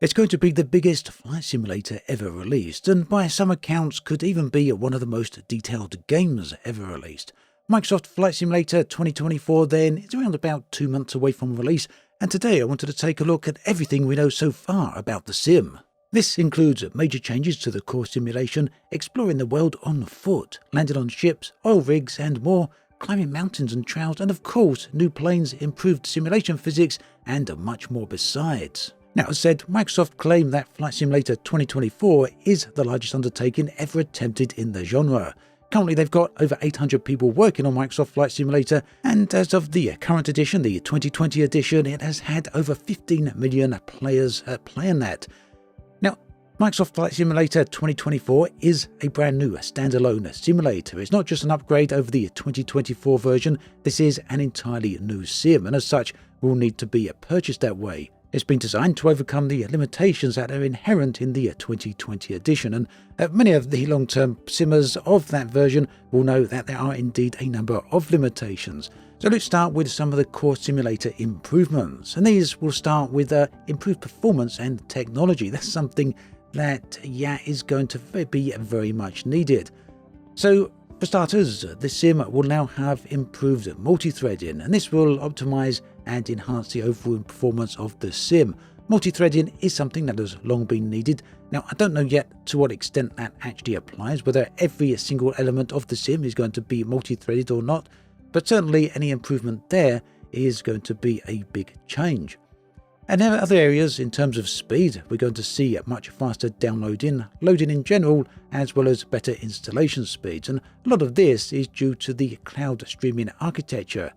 It's going to be the biggest flight simulator ever released, and by some accounts could even be one of the most detailed games ever released. Microsoft Flight Simulator 2024 then is around about 2 months away from release, and today I wanted to take a look at everything we know so far about the sim. This includes major changes to the core simulation, exploring the world on foot, landing on ships, oil rigs and more, climbing mountains and trails, and of course new planes, improved simulation physics and much more besides. Now, as said, Microsoft claim that Flight Simulator 2024 is the largest undertaking ever attempted in the genre. Currently, they've got over 800 people working on Microsoft Flight Simulator, and as of the current edition, the 2020 edition, it has had over 15 million players playing that. Now, Microsoft Flight Simulator 2024 is a brand new standalone simulator. It's not just an upgrade over the 2024 version, this is an entirely new sim, and as such, will need to be purchased that way. It's been designed to overcome the limitations that are inherent in the 2020 edition, and many of the long-term simmers of that version will know that there are indeed a number of limitations. So let's start with some of the core simulator improvements, and these will start with improved performance and technology. That's something that, is going to be very much needed. So, for starters, the sim will now have improved multi-threading, and this will optimize and enhance the overall performance of the sim. Multi-threading is something that has long been needed. Now, I don't know yet to what extent that actually applies, whether every single element of the sim is going to be multi-threaded or not, but certainly any improvement there is going to be a big change. And in other areas, in terms of speed, we're going to see much faster downloading, loading in general, as well as better installation speeds. And a lot of this is due to the cloud streaming architecture.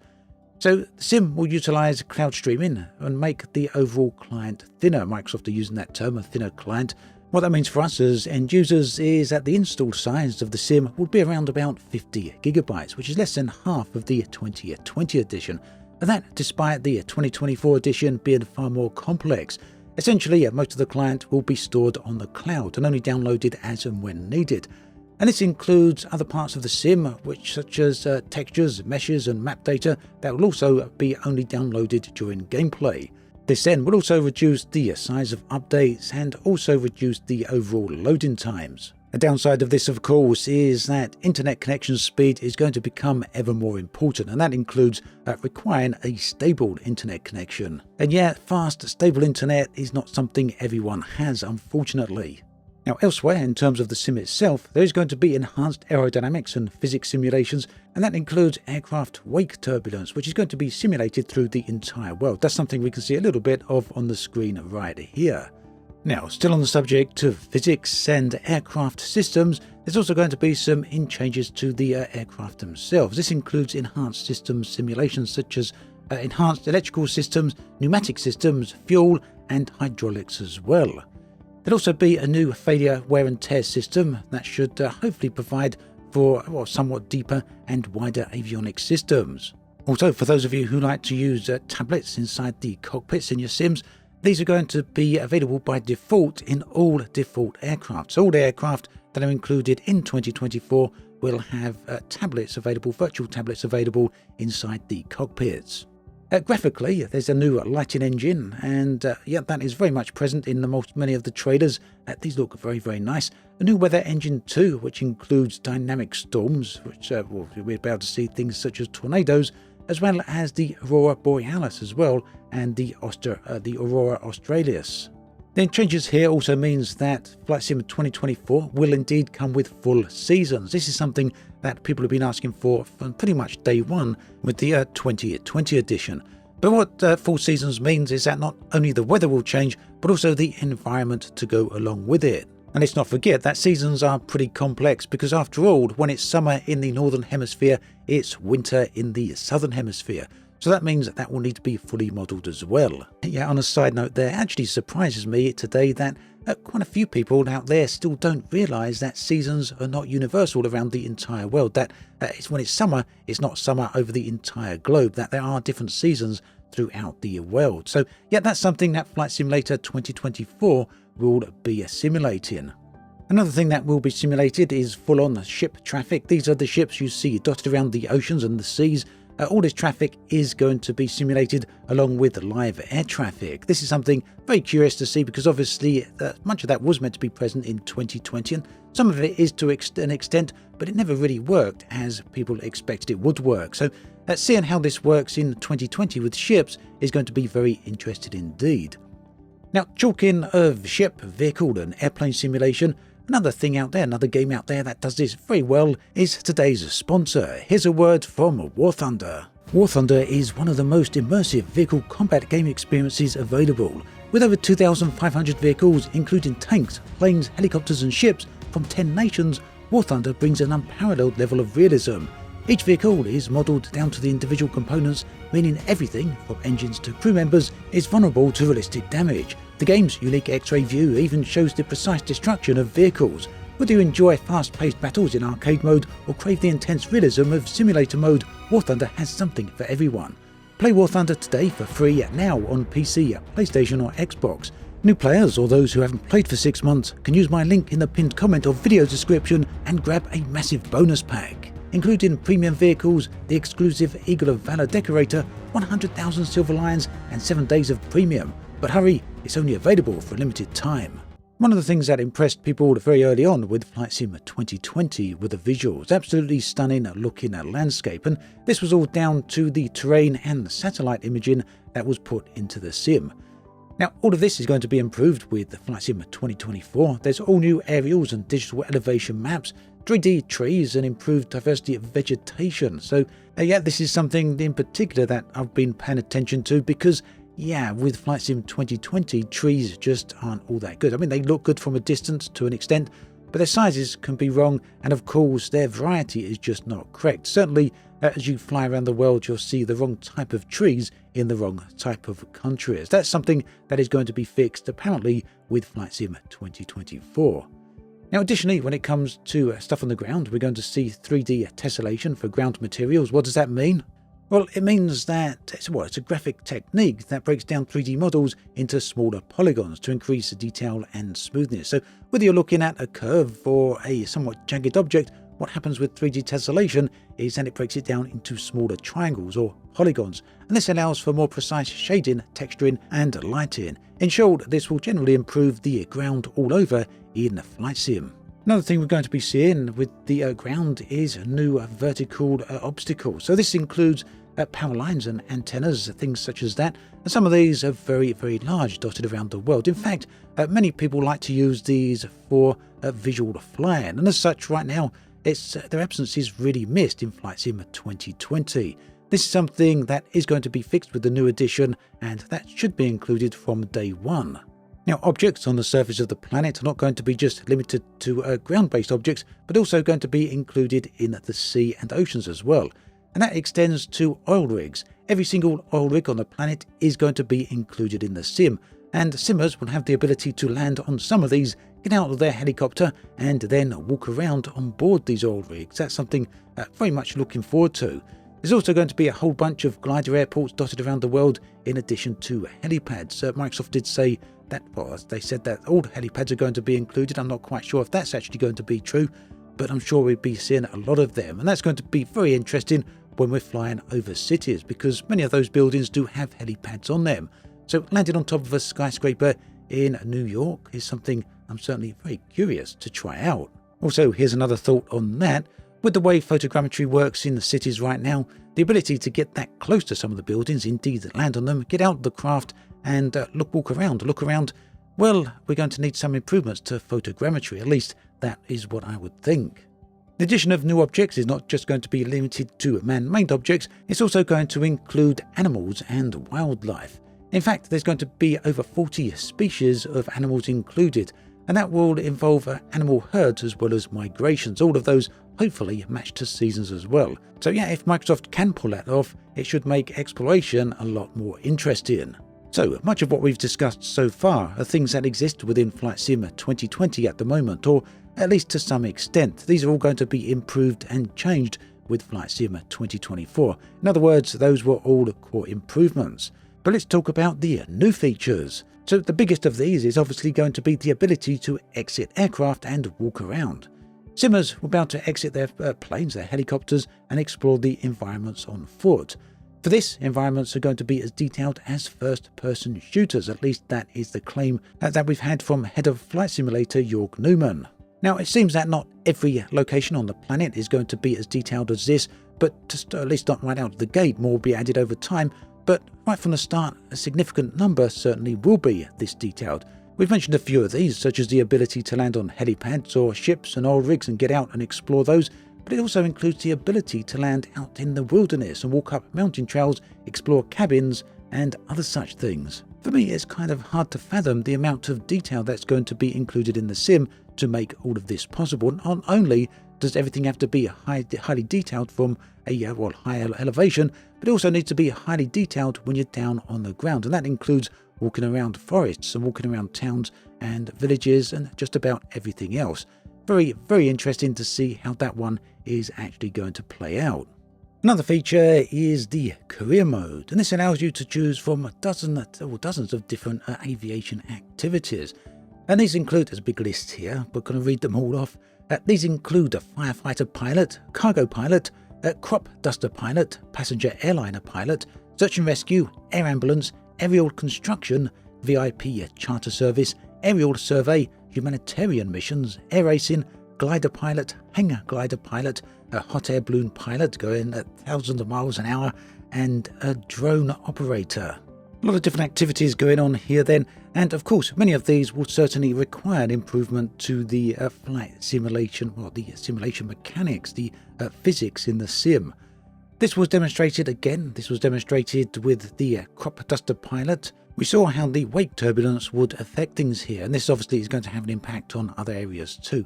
So the sim will utilize cloud streaming and make the overall client thinner. Microsoft are using that term, a thinner client. What that means for us as end users is that the install size of the sim will be around about 50 gigabytes, which is less than half of the 2020 edition. And that despite the 2024 edition being far more complex. Essentially, most of the client will be stored on the cloud and only downloaded as and when needed. And this includes other parts of the sim, such as textures, meshes and map data that will also be only downloaded during gameplay. This then will also reduce the size of updates and also reduce the overall loading times. The downside of this, of course, is that internet connection speed is going to become ever more important, and that includes requiring a stable internet connection. And fast, stable internet is not something everyone has, unfortunately. Now, elsewhere, in terms of the sim itself, there is going to be enhanced aerodynamics and physics simulations, and that includes aircraft wake turbulence, which is going to be simulated through the entire world. That's something we can see a little bit of on the screen right here. Now, still on the subject of physics and aircraft systems, there's also going to be some changes to the aircraft themselves. This includes enhanced systems simulations such as enhanced electrical systems, pneumatic systems, fuel and hydraulics as well. There'll also be a new failure wear and tear system that should hopefully provide for somewhat deeper and wider avionics systems. Also, for those of you who like to use tablets inside the cockpits in your sims, these are going to be available by default in all default aircraft. So all aircraft that are included in 2024 will have tablets available, virtual tablets available inside the cockpits. Graphically, there's a new lighting engine, and that is very much present in many of the trailers. These look very, very nice. A new weather engine too, which includes dynamic storms, which we'll be able to see things such as tornadoes, as well as the Aurora Borealis as well, and the Aurora Australis. The changes here also means that Flight Sim 2024 will indeed come with full seasons. This is something that people have been asking for from pretty much day one with the 2020 edition. But what full seasons means is that not only the weather will change, but also the environment to go along with it. And let's not forget that seasons are pretty complex because after all, when it's summer in the northern hemisphere, it's winter in the southern hemisphere. So that means that will need to be fully modelled as well. On a side note there, it actually surprises me today that quite a few people out there still don't realise that seasons are not universal around the entire world. That when it's summer, it's not summer over the entire globe, that there are different seasons throughout the world. So that's something that Flight Simulator 2024 will be simulating. Another thing that will be simulated is full-on ship traffic. These are the ships you see dotted around the oceans and the seas. All this traffic is going to be simulated along with live air traffic. This is something very curious to see because obviously much of that was meant to be present in 2020 and some of it is to an extent, but it never really worked as people expected it would work. So seeing how this works in 2020 with ships is going to be very interesting indeed. Now, talking of ship, vehicle and airplane simulation, another thing out there, another game out there that does this very well is today's sponsor. Here's a word from War Thunder. War Thunder is one of the most immersive vehicle combat game experiences available. With over 2,500 vehicles, including tanks, planes, helicopters and ships from 10 nations, War Thunder brings an unparalleled level of realism. Each vehicle is modelled down to the individual components, meaning everything, from engines to crew members, is vulnerable to realistic damage. The game's unique X-ray view even shows the precise destruction of vehicles. Whether you enjoy fast-paced battles in arcade mode or crave the intense realism of simulator mode, War Thunder has something for everyone. Play War Thunder today for free now on PC, PlayStation or Xbox. New players or those who haven't played for 6 months can use my link in the pinned comment or video description and grab a massive bonus pack, including premium vehicles, the exclusive Eagle of Valor Decorator, 100,000 Silver Lions and 7 days of premium. But hurry, it's only available for a limited time. One of the things that impressed people very early on with Flight Sim 2020 were the visuals. Absolutely stunning looking landscape, and this was all down to the terrain and the satellite imaging that was put into the sim. Now, all of this is going to be improved with the Flight Sim 2024. There's all new aerials and digital elevation maps, 3D trees and improved diversity of vegetation. So yeah, this is something in particular that I've been paying attention to because yeah, with Flight Sim 2020, trees just aren't all that good. I mean, they look good from a distance to an extent, but their sizes can be wrong, and of course, their variety is just not correct. Certainly, as you fly around the world, you'll see the wrong type of trees in the wrong type of countries. That's something that is going to be fixed, apparently, with Flight Sim 2024. Now, additionally, when it comes to stuff on the ground, we're going to see 3D tessellation for ground materials. What does that mean? Well, it means that it's a graphic technique that breaks down 3D models into smaller polygons to increase detail and smoothness. So whether you're looking at a curve or a somewhat jagged object, what happens with 3D tessellation is that it breaks it down into smaller triangles or polygons, and this allows for more precise shading, texturing and lighting. In short, this will generally improve the ground all over in Flight Sim. Another thing we're going to be seeing with the ground is new vertical obstacles. So this includes power lines and antennas, things such as that. And some of these are very, very large, dotted around the world. In fact, many people like to use these for visual flying. And as such, right now, their absence is really missed in Flight Sim 2020. This is something that is going to be fixed with the new edition, and that should be included from day one. Now, objects on the surface of the planet are not going to be just limited to ground-based objects, but also going to be included in the sea and oceans as well. And that extends to oil rigs. Every single oil rig on the planet is going to be included in the sim, and simmers will have the ability to land on some of these, get out of their helicopter, and then walk around on board these oil rigs. That's something very much looking forward to. There's also going to be a whole bunch of glider airports dotted around the world in addition to helipads. Microsoft did say that, well, they said that all helipads are going to be included. I'm not quite sure if that's actually going to be true, but I'm sure we'll be seeing a lot of them. And that's going to be very interesting when we're flying over cities, because many of those buildings do have helipads on them. So landing on top of a skyscraper in New York is something I'm certainly very curious to try out. Also, here's another thought on that. With the way photogrammetry works in the cities right now, the ability to get that close to some of the buildings, indeed land on them, get out of the craft and look around, well, we're going to need some improvements to photogrammetry. At least that is what I would think. The addition of new objects is not just going to be limited to man-made objects, it's also going to include animals and wildlife. In fact, there's going to be over 40 species of animals included, and that will involve animal herds as well as migrations, all of those hopefully matched to seasons as well. So yeah, if Microsoft can pull that off, it should make exploration a lot more interesting. So much of what we've discussed so far are things that exist within Flight Sim 2020 at the moment, or at least to some extent. These are all going to be improved and changed with Flight Sim 2024. In other words, those were all core improvements. But let's talk about the new features. So the biggest of these is obviously going to be the ability to exit aircraft and walk around. Simmers were about to exit their planes, their helicopters, and explore the environments on foot. For this, environments are going to be as detailed as first-person shooters. At least that is the claim that we've had from head of Flight Simulator Jörg Newman. Now, it seems that not every location on the planet is going to be as detailed as this, but at least not right out of the gate. More will be added over time, but right from the start, a significant number certainly will be this detailed. We've mentioned a few of these, such as the ability to land on helipads or ships and oil rigs and get out and explore those, but it also includes the ability to land out in the wilderness and walk up mountain trails, explore cabins, and other such things. For me, it's kind of hard to fathom the amount of detail that's going to be included in the sim to make all of this possible. Not only does everything have to be highly detailed from a higher elevation, but it also needs to be highly detailed when you're down on the ground, and that includes walking around forests and walking around towns and villages and just about everything else. Very, very interesting to see how that one is actually going to play out. Another feature is the career mode, and this allows you to choose from dozens of different aviation activities. And these include, there's a big list here, we're going to read them all off. These include a firefighter pilot, cargo pilot, a crop duster pilot, passenger airliner pilot, search and rescue, air ambulance, aerial construction, VIP charter service, aerial survey, humanitarian missions, air racing, glider pilot, hangar glider pilot, a hot air balloon pilot going at thousands of miles an hour, and a drone operator. A lot of different activities going on here then, and of course many of these will certainly require an improvement to the flight simulation, the simulation mechanics, the physics in the sim. This was demonstrated with the crop duster pilot. We saw how the wake turbulence would affect things here, and this obviously is going to have an impact on other areas too.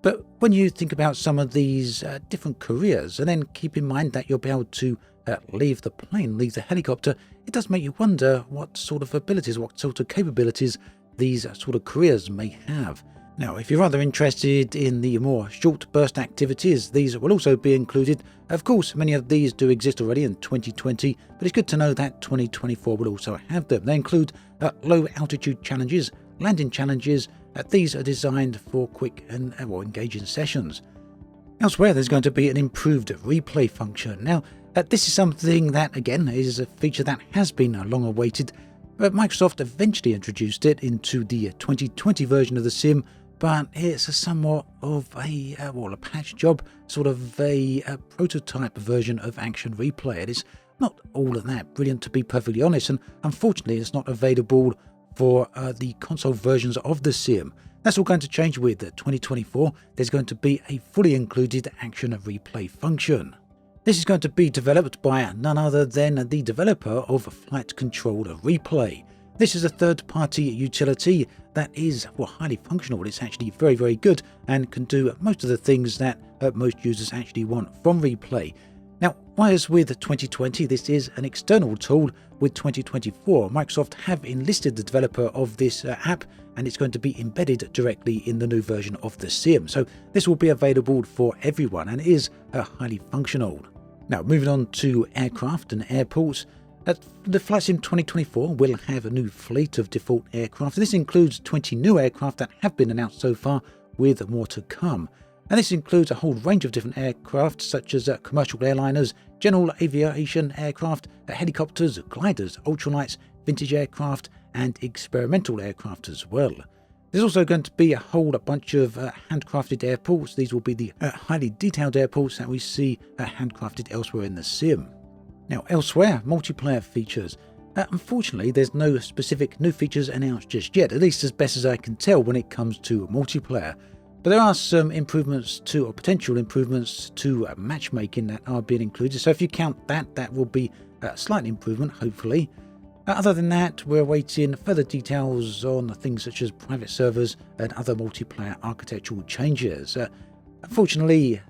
But when you think about some of these different careers, and then keep in mind that you'll be able to leave the plane, leave the helicopter, it does make you wonder what sort of abilities, what sort of capabilities these sort of careers may have. Now, if you're rather interested in the more short burst activities, these will also be included. Of course, many of these do exist already in 2020, but it's good to know that 2024 will also have them. They include low altitude challenges, landing challenges. These are designed for quick and engaging sessions. Elsewhere, there's going to be an improved replay function. Now, this is something that, again, is a feature that has been long awaited. Microsoft eventually introduced it into the 2020 version of the sim, but it's somewhat of a patch job, sort of a prototype version of Action Replay. It is not all of that brilliant, to be perfectly honest, and unfortunately it's not available for the console versions of the sim. That's all going to change with 2024. There's going to be a fully included Action Replay function. This is going to be developed by none other than the developer of Flight Control Replay. This is a third-party utility that is highly functional. It's actually very, very good and can do most of the things that most users actually want from Replay. Now, whereas with 2020 this is an external tool, with 2024 Microsoft have enlisted the developer of this app, and it's going to be embedded directly in the new version of the sim. So this will be available for everyone and is highly functional. Now, moving on to aircraft and airports. The Flight Sim 2024 will have a new fleet of default aircraft. This includes 20 new aircraft that have been announced so far, with more to come. And this includes a whole range of different aircraft, such as commercial airliners, general aviation aircraft, helicopters, gliders, ultralights, vintage aircraft, and experimental aircraft as well. There's also going to be a whole bunch of handcrafted airports. These will be the highly detailed airports that we see handcrafted elsewhere in the sim. Now, elsewhere, multiplayer features. Unfortunately, there's no specific new features announced just yet, at least as best as I can tell when it comes to multiplayer. But there are some improvements to, or potential improvements to matchmaking that are being included. So if you count that, that will be a slight improvement, hopefully. Other than that, we're awaiting further details on things such as private servers and other multiplayer architectural changes. Unfortunately,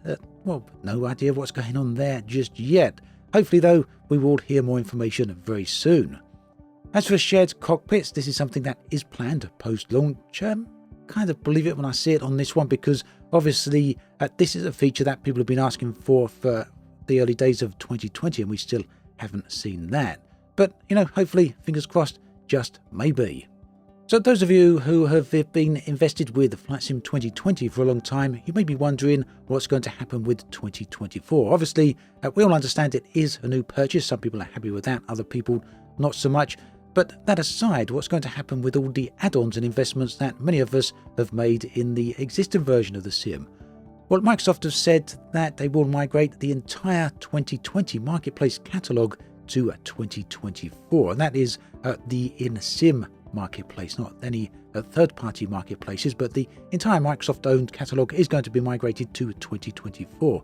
no idea what's going on there just yet. Hopefully, though, we will hear more information very soon. As for shared cockpits, this is something that is planned post-launch. Kind of believe it when I see it on this one, because obviously this is a feature that people have been asking for the early days of 2020, and we still haven't seen that. But, hopefully, fingers crossed, just maybe. So So those of you who have been invested with Flight Sim 2020 for a long time, you may be wondering what's going to happen with 2024. Obviously, we all understand it is a new purchase. Some people are happy with that, other people not so much. But that aside, what's going to happen with all the add-ons and investments that many of us have made in the existing version of the sim? Well, Microsoft have said that they will migrate the entire 2020 marketplace catalog to 2024, and that is the in-sim marketplace, not any third-party marketplaces, but the entire Microsoft-owned catalog is going to be migrated to 2024.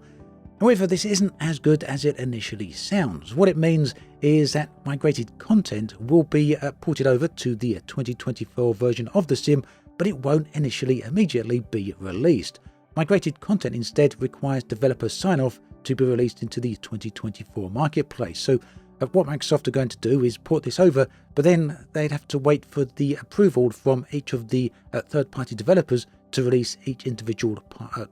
However, this isn't as good as it initially sounds. What it means is that migrated content will be ported over to the 2024 version of the sim, but it won't initially immediately be released. Migrated content instead requires developer sign-off to be released into the 2024 marketplace. So what Microsoft are going to do is port this over, but then they'd have to wait for the approval from each of the third-party developers to release each individual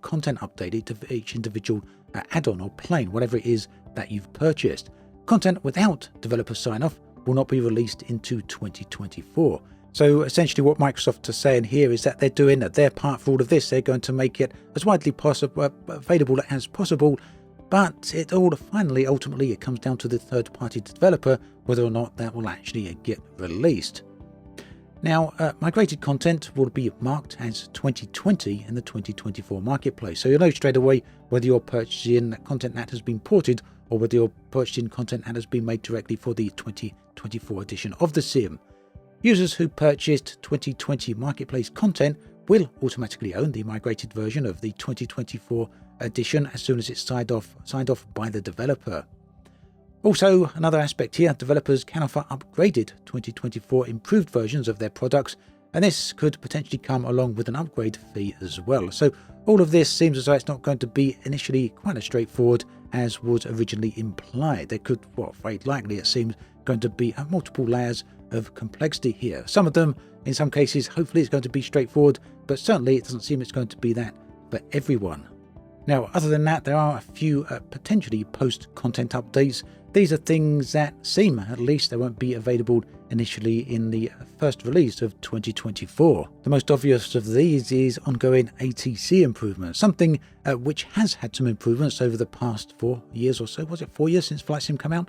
content update, each individual add-on or plane, whatever it is that you've purchased. Content without developer sign-off will not be released into 2024. So essentially what Microsoft are saying here is that they're doing their part for all of this. They're going to make it as widely available as possible, but it all ultimately it comes down to the third-party developer whether or not that will actually get released. Now, migrated content will be marked as 2020 in the 2024 marketplace, so you'll know straight away whether you're purchasing content that has been ported or whether you're purchasing content that has been made directly for the 2024 edition of the sim. Users who purchased 2020 marketplace content will automatically own the migrated version of the 2024 edition as soon as it's signed off by the developer. Also, another aspect here, developers can offer upgraded 2024 improved versions of their products, and this could potentially come along with an upgrade fee as well. So all of this seems as though it's not going to be initially quite as straightforward as was originally implied. There could, very likely it seems, going to be multiple layers of complexity here. Some of them, in some cases, hopefully it's going to be straightforward, but certainly it doesn't seem it's going to be that for everyone. Now, other than that, there are a few potentially post-content updates. These are things that seem, at least, they won't be available initially in the first release of 2024. The most obvious of these is ongoing ATC improvements, something which has had some improvements over the past 4 years or so. Was it 4 years since Flight Sim came out?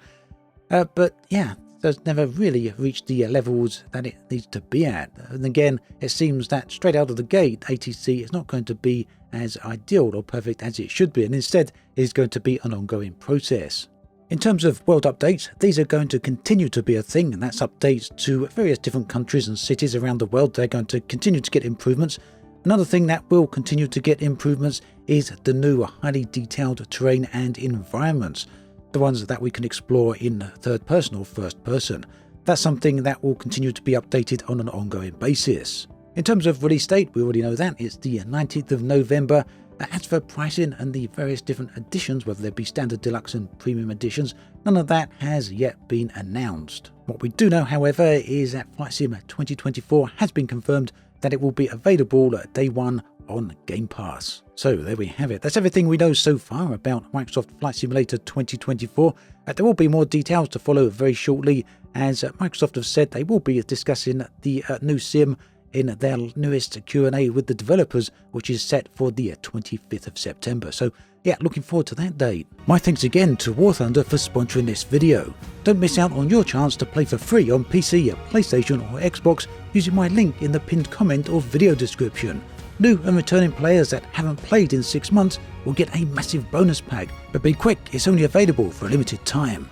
But yeah, has never really reached the levels that it needs to be at. And again, it seems that straight out of the gate, ATC is not going to be as ideal or perfect as it should be, and instead is going to be an ongoing process. In terms of world updates, these are going to continue to be a thing, and that's updates to various different countries and cities around the world. They're going to continue to get improvements. Another thing that will continue to get improvements is the new highly detailed terrain and environments, the ones that we can explore in third person or first person. That's something that will continue to be updated on an ongoing basis. In terms of release date, we already know that it's the 19th of November. As for pricing and the various different editions, whether they be standard, deluxe and premium editions, none of that has yet been announced. What we do know, however, is that Flight Sim 2024 has been confirmed that it will be available day one on Game Pass. So there we have it. That's everything we know so far about Microsoft Flight Simulator 2024. There will be more details to follow very shortly, as Microsoft have said they will be discussing the new sim in their newest Q&A with the developers, which is set for the 25th of September. So yeah, looking forward to that date. My thanks again to War Thunder for sponsoring this video. Don't miss out on your chance to play for free on PC, PlayStation or Xbox using my link in the pinned comment or video description. New and returning players that haven't played in 6 months will get a massive bonus pack, but be quick, it's only available for a limited time.